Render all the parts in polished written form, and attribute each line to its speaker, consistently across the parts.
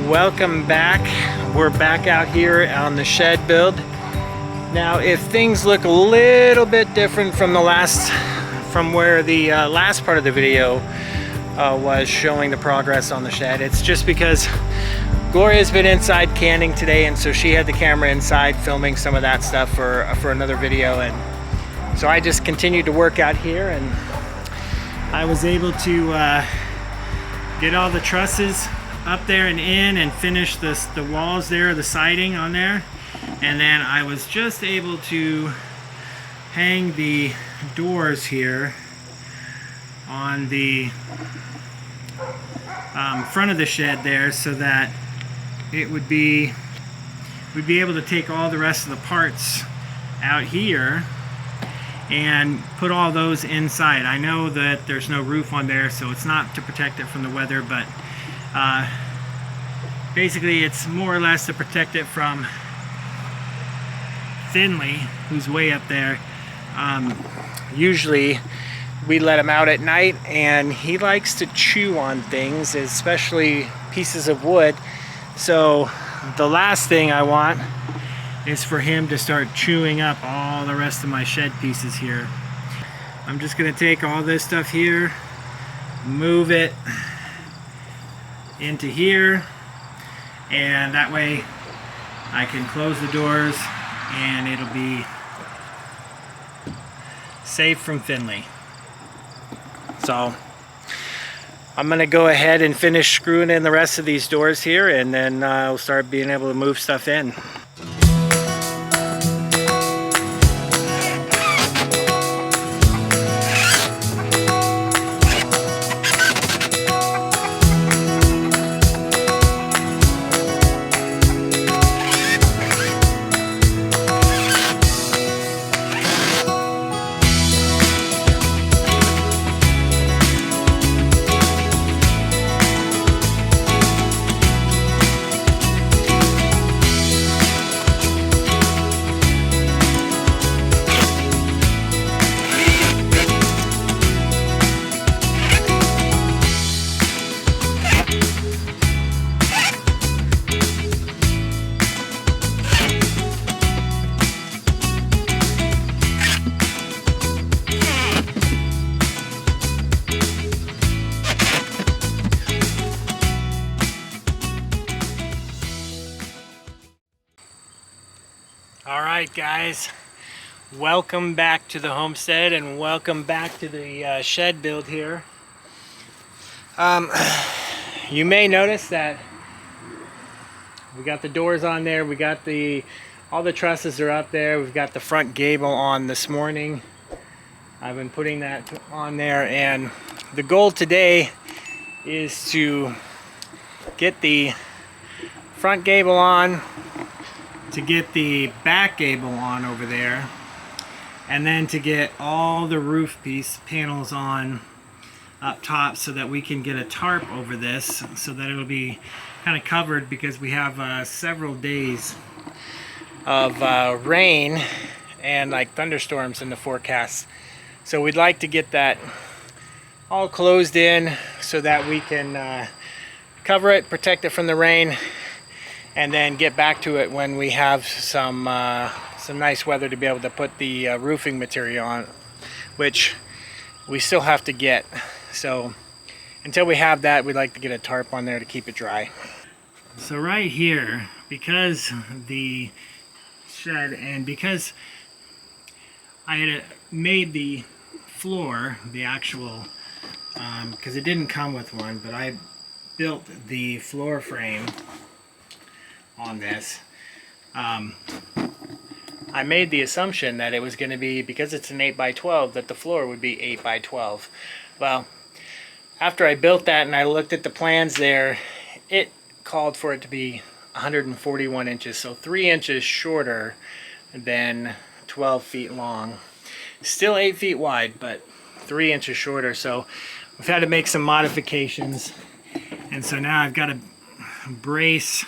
Speaker 1: Welcome back. We're back out here on the shed build. Now, if things look a little bit different from where the last part of the video was showing the progress on the shed, it's just because Gloria's been inside canning today, and so she had the camera inside filming some of that stuff for another video, and so I just continued to work out here, and I was able to get all the trusses up there and in and finish the walls there, the siding on there, and then I was just able to hang the doors here on the front of the shed there, so that we'd be able to take all the rest of the parts out here and put all those inside. I know that there's no roof on there, so it's not to protect it from the weather, but basically it's more or less to protect it from Finley, who's way up there. Usually we let him out at night, and he likes to chew on things, especially pieces of wood. So the last thing I want is for him to start chewing up all the rest of my shed pieces here. I'm just gonna take all this stuff here, move it into here, and that way I can close the doors and it'll be safe from Finley. So I'm gonna go ahead and finish screwing in the rest of these doors here, and then I'll start being able to move stuff in. Alright guys, welcome back to the homestead, and welcome back to the shed build here. You may notice that we got the doors on there, we got all the trusses are up there, we've got the front gable on this morning. I've been putting that on there, and the goal today is to get the front gable on, to get the back gable on over there, and then to get all the roof panels on up top, so that we can get a tarp over this, so that it'll be kind of covered, because we have several days of rain and like thunderstorms in the forecast. So we'd like to get that all closed in so that we can cover it, protect it from the rain, and then get back to it when we have some nice weather to be able to put the roofing material on, which we still have to get. So until we have that, we'd like to get a tarp on there to keep it dry. So right here, because the shed, and because I had made the floor, the actual, because it didn't come with one, but I built the floor frame on this. I made the assumption that it was going to be, because it's an 8 by 12, that the floor would be 8 by 12. Well, after I built that and I looked at the plans there, it called for it to be 141 inches, so 3 inches shorter than 12 feet long. Still 8 feet wide, but 3 inches shorter. So we've had to make some modifications, and so now I've got a brace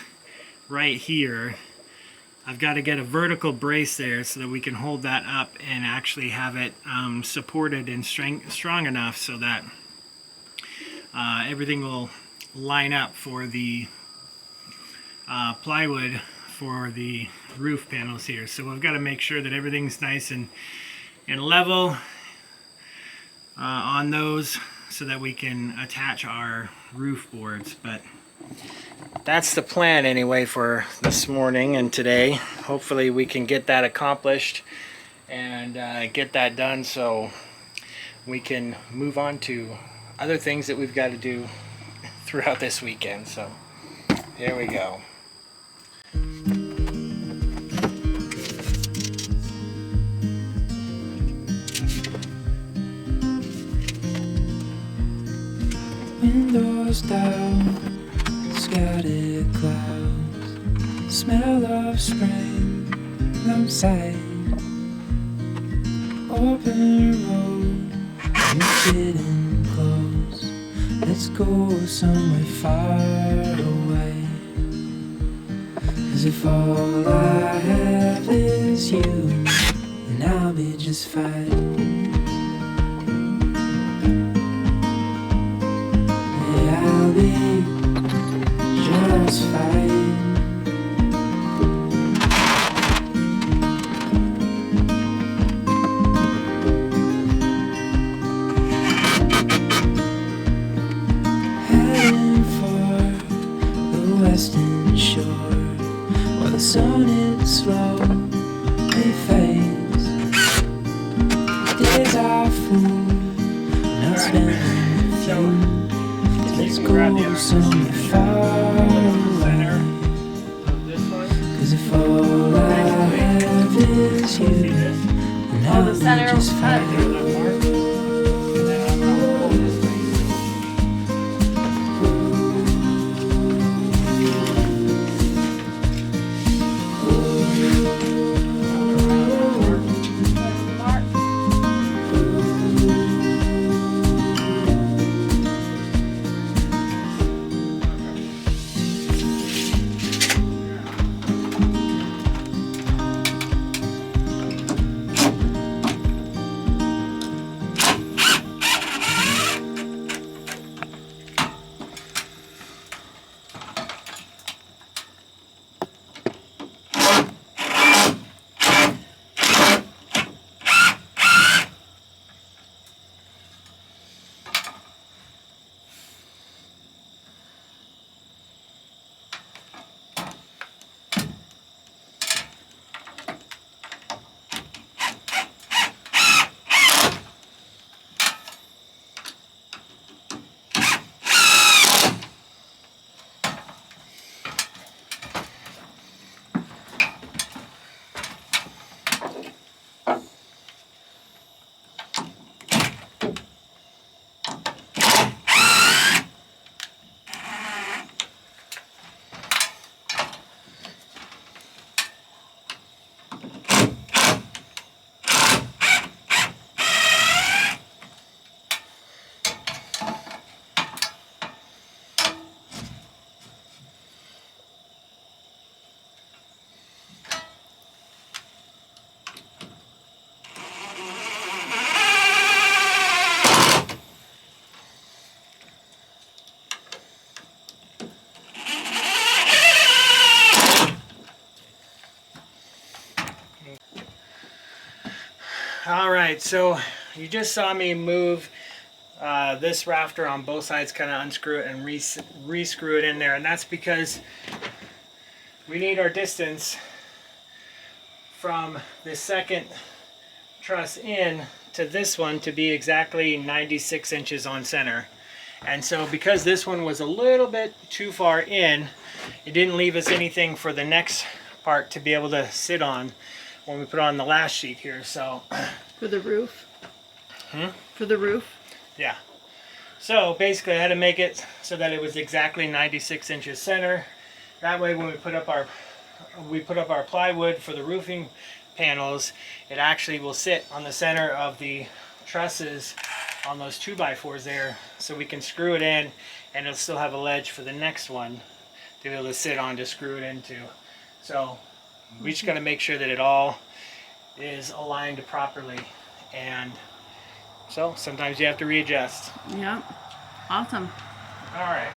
Speaker 1: right here. I've got to get a vertical brace there so that we can hold that up and actually have it supported and strong enough so that everything will line up for the plywood for the roof panels here. So we've got to make sure that everything's nice and level on those so that we can attach our roof boards. But that's the plan anyway for this morning and today. Hopefully we can get that accomplished and get that done so we can move on to other things that we've got to do throughout this weekend. So here we go.
Speaker 2: Windows down, scattered clouds, smell of spring outside. Open road, we're getting close. Let's go somewhere far away. 'Cause if all I have is you, then I'll be just fine. I'll be just fine. Heading for the western shore, while the sun it slowly fades. Days are full, not spending with you. Let's go somewhere far away. 'Cause if all I have is you, then I'll be just fine.
Speaker 1: Alright, so you just saw me move this rafter on both sides, kind of unscrew it and re-screw it in there, and that's because we need our distance from the second truss in to this one to be exactly 96 inches on center. And so because this one was a little bit too far in, it didn't leave us anything for the next part to be able to sit on when we put on the last sheet here. So
Speaker 3: for the roof. For the roof.
Speaker 1: Yeah. So basically I had to make it so that it was exactly 96 inches center. That way when we put up our plywood for the roofing panels, it actually will sit on the center of the trusses on those 2x4s there, so we can screw it in and it'll still have a ledge for the next one to be able to sit on to screw it into. So we just got to make sure that it all is aligned properly, and so sometimes you have to readjust.
Speaker 3: Yeah. Awesome.
Speaker 1: All right.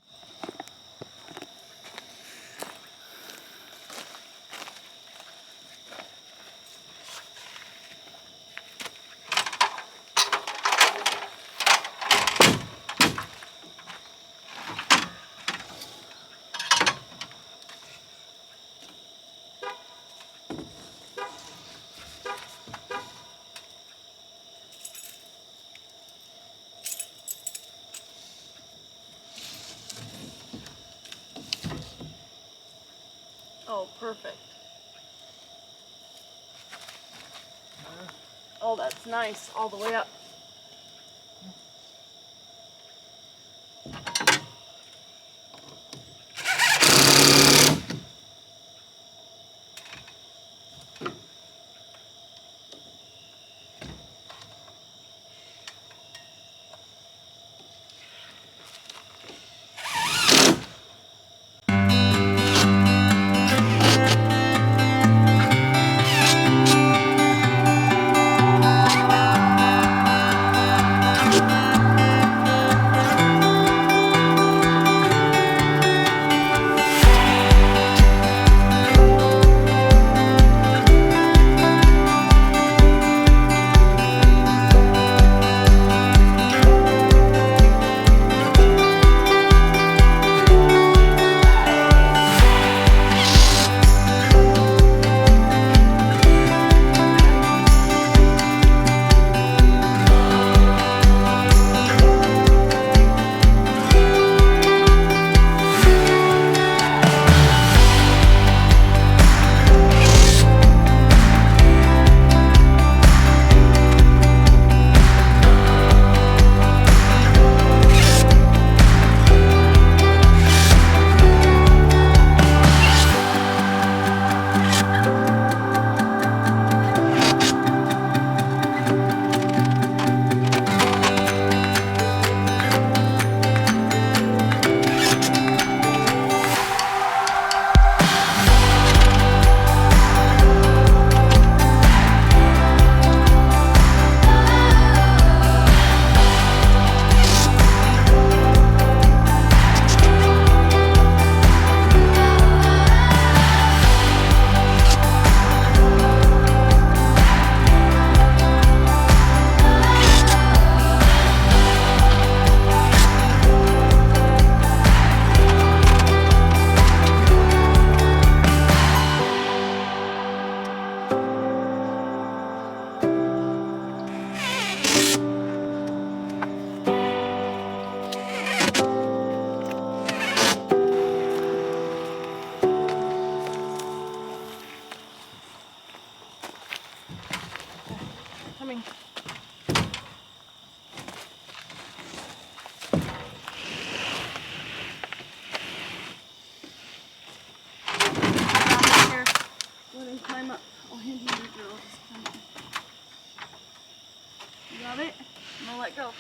Speaker 3: Oh, perfect. Oh, that's nice. All the way up. Coming. Here. Let him climb up. I'll hand you the drill. Just climb up. You got it? I'm gonna let go.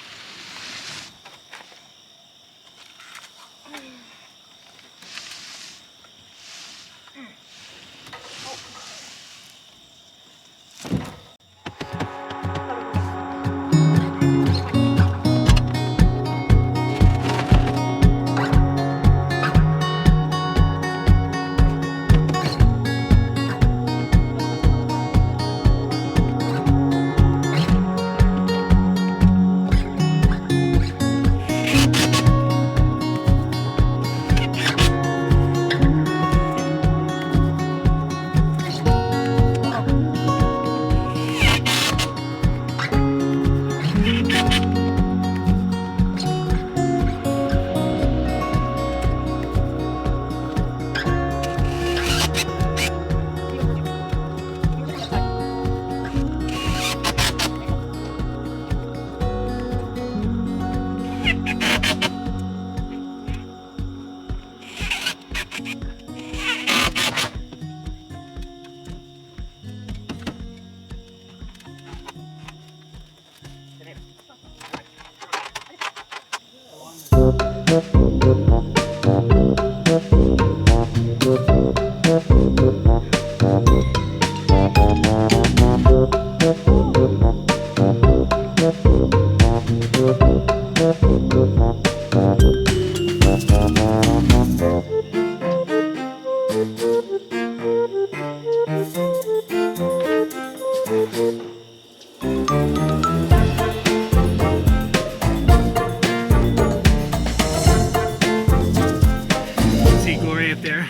Speaker 1: See Gloria up there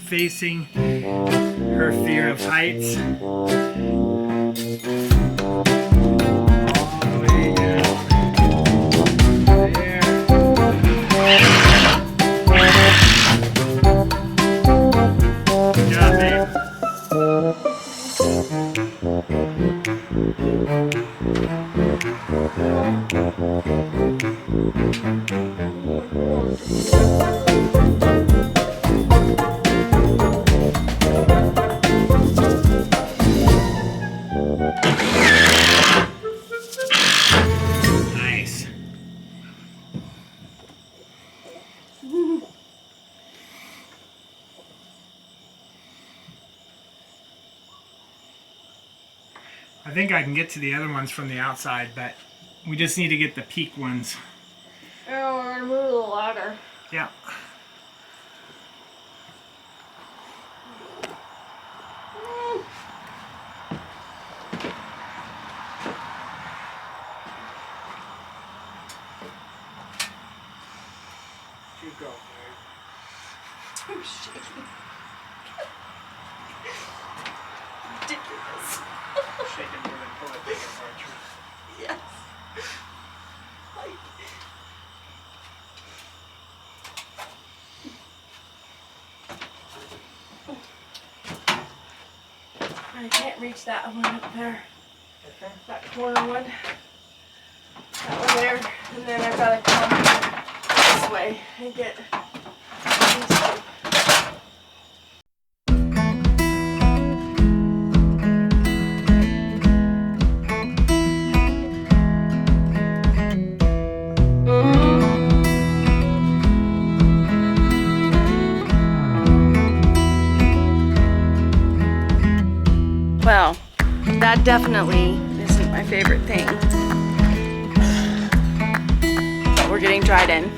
Speaker 1: facing her fear of heights. All the way down there. Good job, babe. Nice. I think I can get to the other ones from the outside, but we just need to get the peak ones.
Speaker 3: Oh, we're gonna move the ladder.
Speaker 1: Yeah. You go, babe.
Speaker 3: I'm shaking. Ridiculous.
Speaker 1: Shaking more than pull it big apart.
Speaker 3: Yes. Like, I can't reach that one up there. That corner one. That one there. And then I've got to come this way and get these two. Well, that definitely isn't my favorite thing. But we're getting dried in.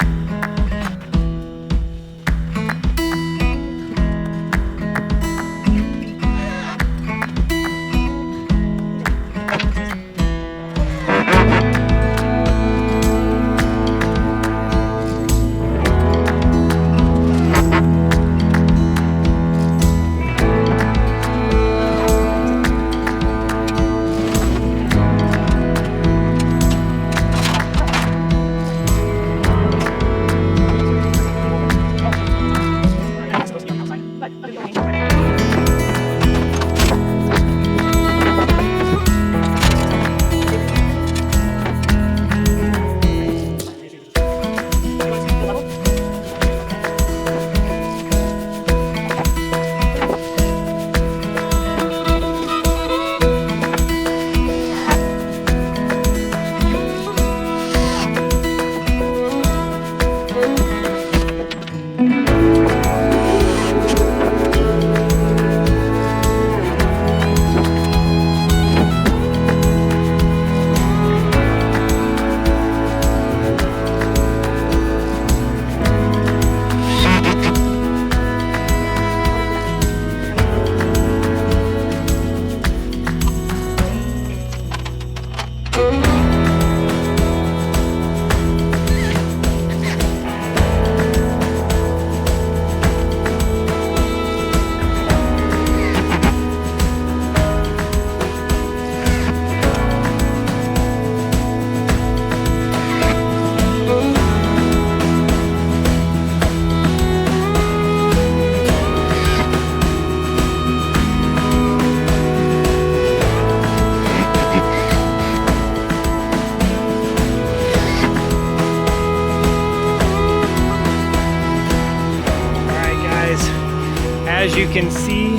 Speaker 1: As you can see,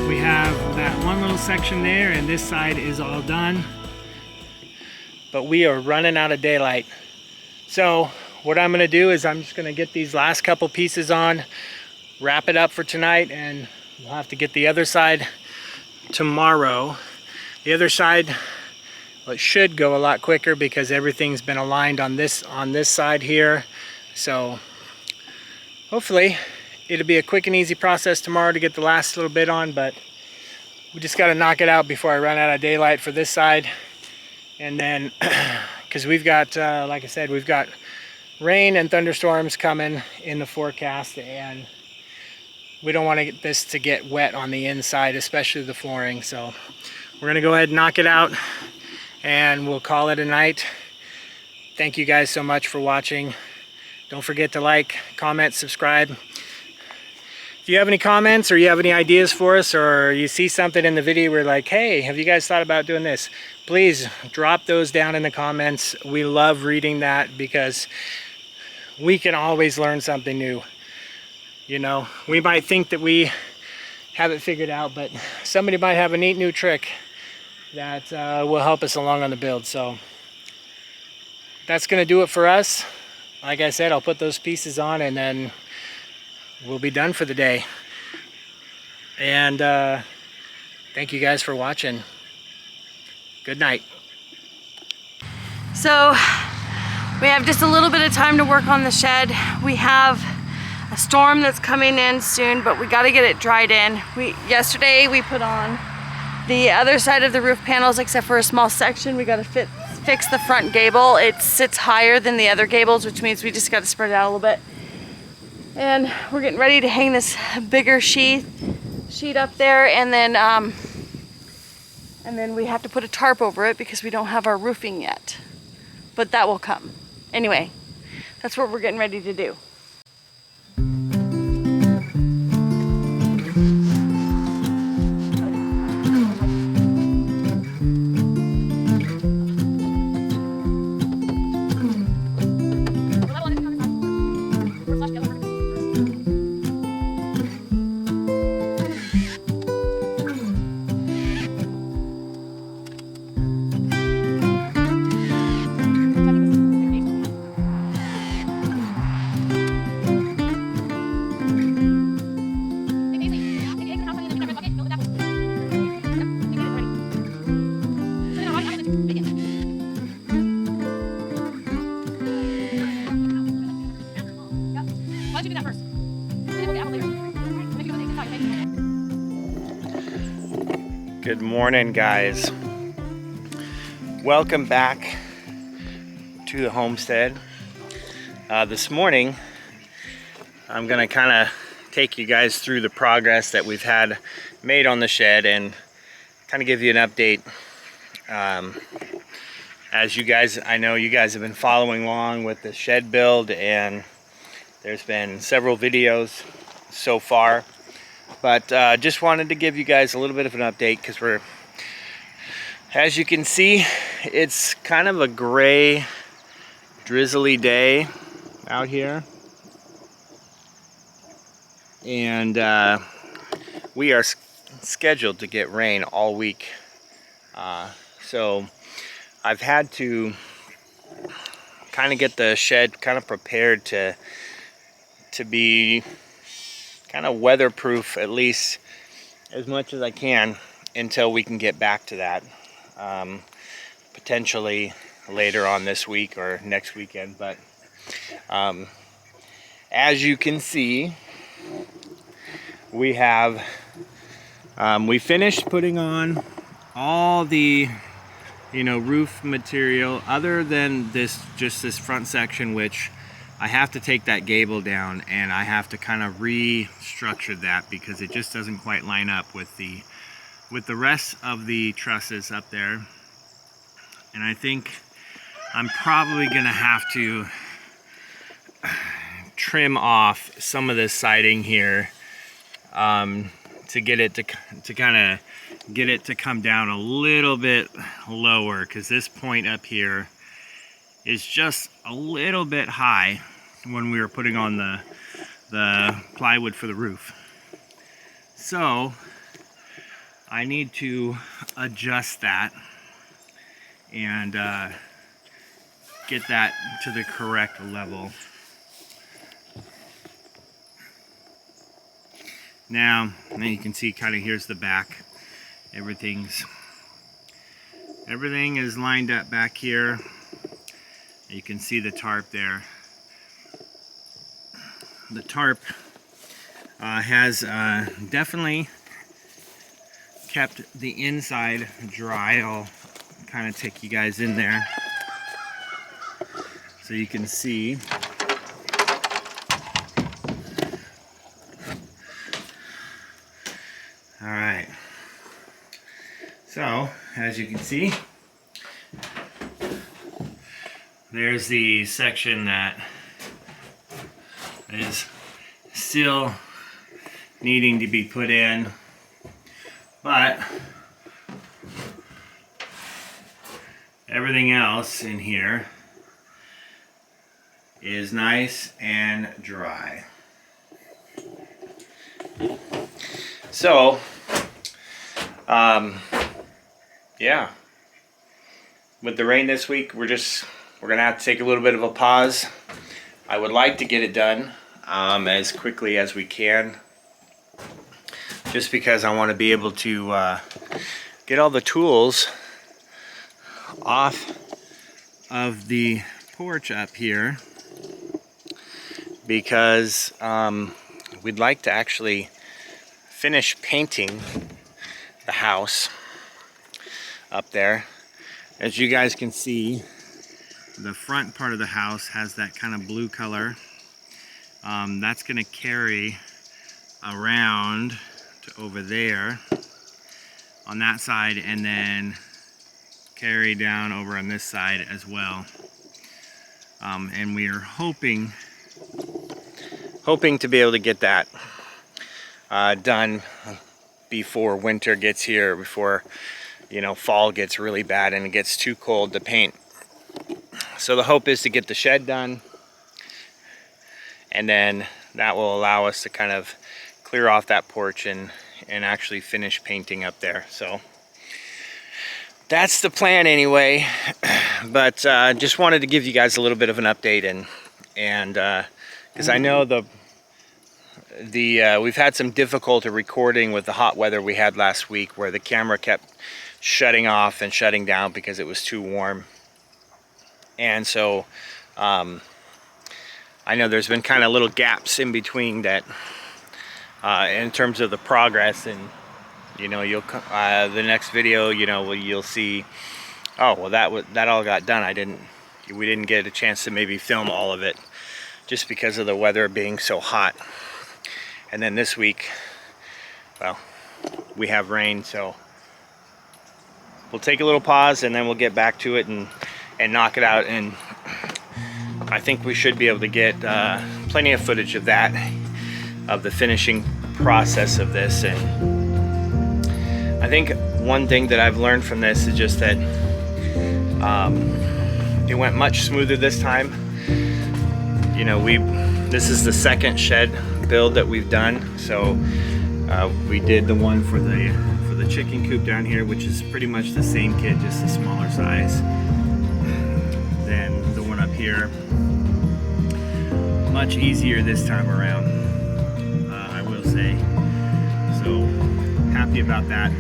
Speaker 1: we have that one little section there, and this side is all done. But we are running out of daylight. So what I'm gonna do is I'm just gonna get these last couple pieces on, wrap it up for tonight, and we'll have to get the other side tomorrow. The other side, well, it should go a lot quicker because everything's been aligned on this side here. So hopefully it'll be a quick and easy process tomorrow to get the last little bit on, but we just got to knock it out before I run out of daylight for this side. And then, because we've got, like I said, we've got rain and thunderstorms coming in the forecast, and we don't want this to get wet on the inside, especially the flooring. So we're gonna go ahead and knock it out and we'll call it a night. Thank you guys so much for watching. Don't forget to like, comment, subscribe. If you have any comments or you have any ideas for us, or you see something in the video where like, hey, have you guys thought about doing this? Please drop those down in the comments. We love reading that because we can always learn something new. You know, we might think that we have it figured out, but somebody might have a neat new trick that will help us along on the build. So that's gonna do it for us. Like I said, I'll put those pieces on and then we'll be done for the day. And thank you guys for watching. Good night.
Speaker 3: So we have just a little bit of time to work on the shed. We have a storm that's coming in soon, but we got to get it dried in. Yesterday we put on the other side of the roof panels except for a small section. We got to fix the front gable. It sits higher than the other gables, which means we just got to spread it out a little bit. And we're getting ready to hang this bigger sheet up there, and then we have to put a tarp over it because we don't have our roofing yet. But that will come. Anyway, that's what we're getting ready to do.
Speaker 1: Good morning, guys. Welcome back to the homestead. This morning, I'm gonna kind of take you guys through the progress that we've had made on the shed and kind of give you an update. As you guys, I know you guys have been following along with the shed build, and there's been several videos so far. But just wanted to give you guys a little bit of an update because as you can see, it's kind of a gray, drizzly day out here. And we are scheduled to get rain all week. So I've had to kind of get the shed kind of prepared to be kind of weatherproof, at least as much as I can, until we can get back to that. Potentially later on this week or next weekend. But as you can see, we have we finished putting on all the roof material other than just this front section, which I have to take that gable down and I have to kind of restructure that because it just doesn't quite line up with the rest of the trusses up there. And I think I'm probably gonna have to trim off some of this siding here to get it to kind of get it to come down a little bit lower, because this point up here is just a little bit high when we were putting on the plywood for the roof. So I need to adjust that and get that to the correct level. Now, and then you can see kind of here's the back. Everything is lined up back here. You can see the tarp there. The tarp has definitely kept the inside dry. I'll kind of take you guys in there so you can see. So, as you can see, there's the section that is still needing to be put in, but everything else in here is nice and dry. So, yeah, with the rain this week, we're gonna have to take a little bit of a pause. I would like to get it done as quickly as we can, just because I want to be able to get all the tools off of the porch up here, because we'd like to actually finish painting the house up there. As you guys can see, the front part of the house has that kind of blue color. That's going to carry around to over there on that side, and then carry down over on this side as well. And we are hoping to be able to get that done before winter gets here, before fall gets really bad and it gets too cold to paint. So the hope is to get the shed done, and then that will allow us to kind of clear off that porch and actually finish painting up there. So that's the plan anyway. But just wanted to give you guys a little bit of an update, and because I know we've had some difficulty recording with the hot weather we had last week, where the camera kept shutting off and shutting down because it was too warm. And so I know there's been kind of little gaps in between that in terms of the progress, and you'll the next video, you'll see, oh well, that all got done. We didn't get a chance to maybe film all of it just because of the weather being so hot. And then this week, well, we have rain, so we'll take a little pause and then we'll get back to it and knock it out. And I think we should be able to get plenty of footage of that, of the finishing process of this. And I think one thing that I've learned from this is just that it went much smoother this time. This is the second shed build that we've done. So we did the one for the chicken coop down here, which is pretty much the same kit, just a smaller size. Then the one up here, much easier this time around, I will say. So happy about that,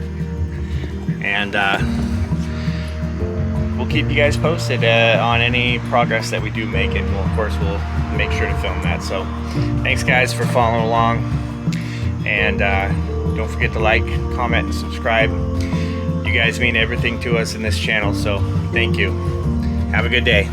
Speaker 1: and we'll keep you guys posted on any progress that we do make, and of course we'll make sure to film that. So thanks guys for following along, and don't forget to like, comment, and subscribe. You guys mean everything to us in this channel, so thank you. Have a good day.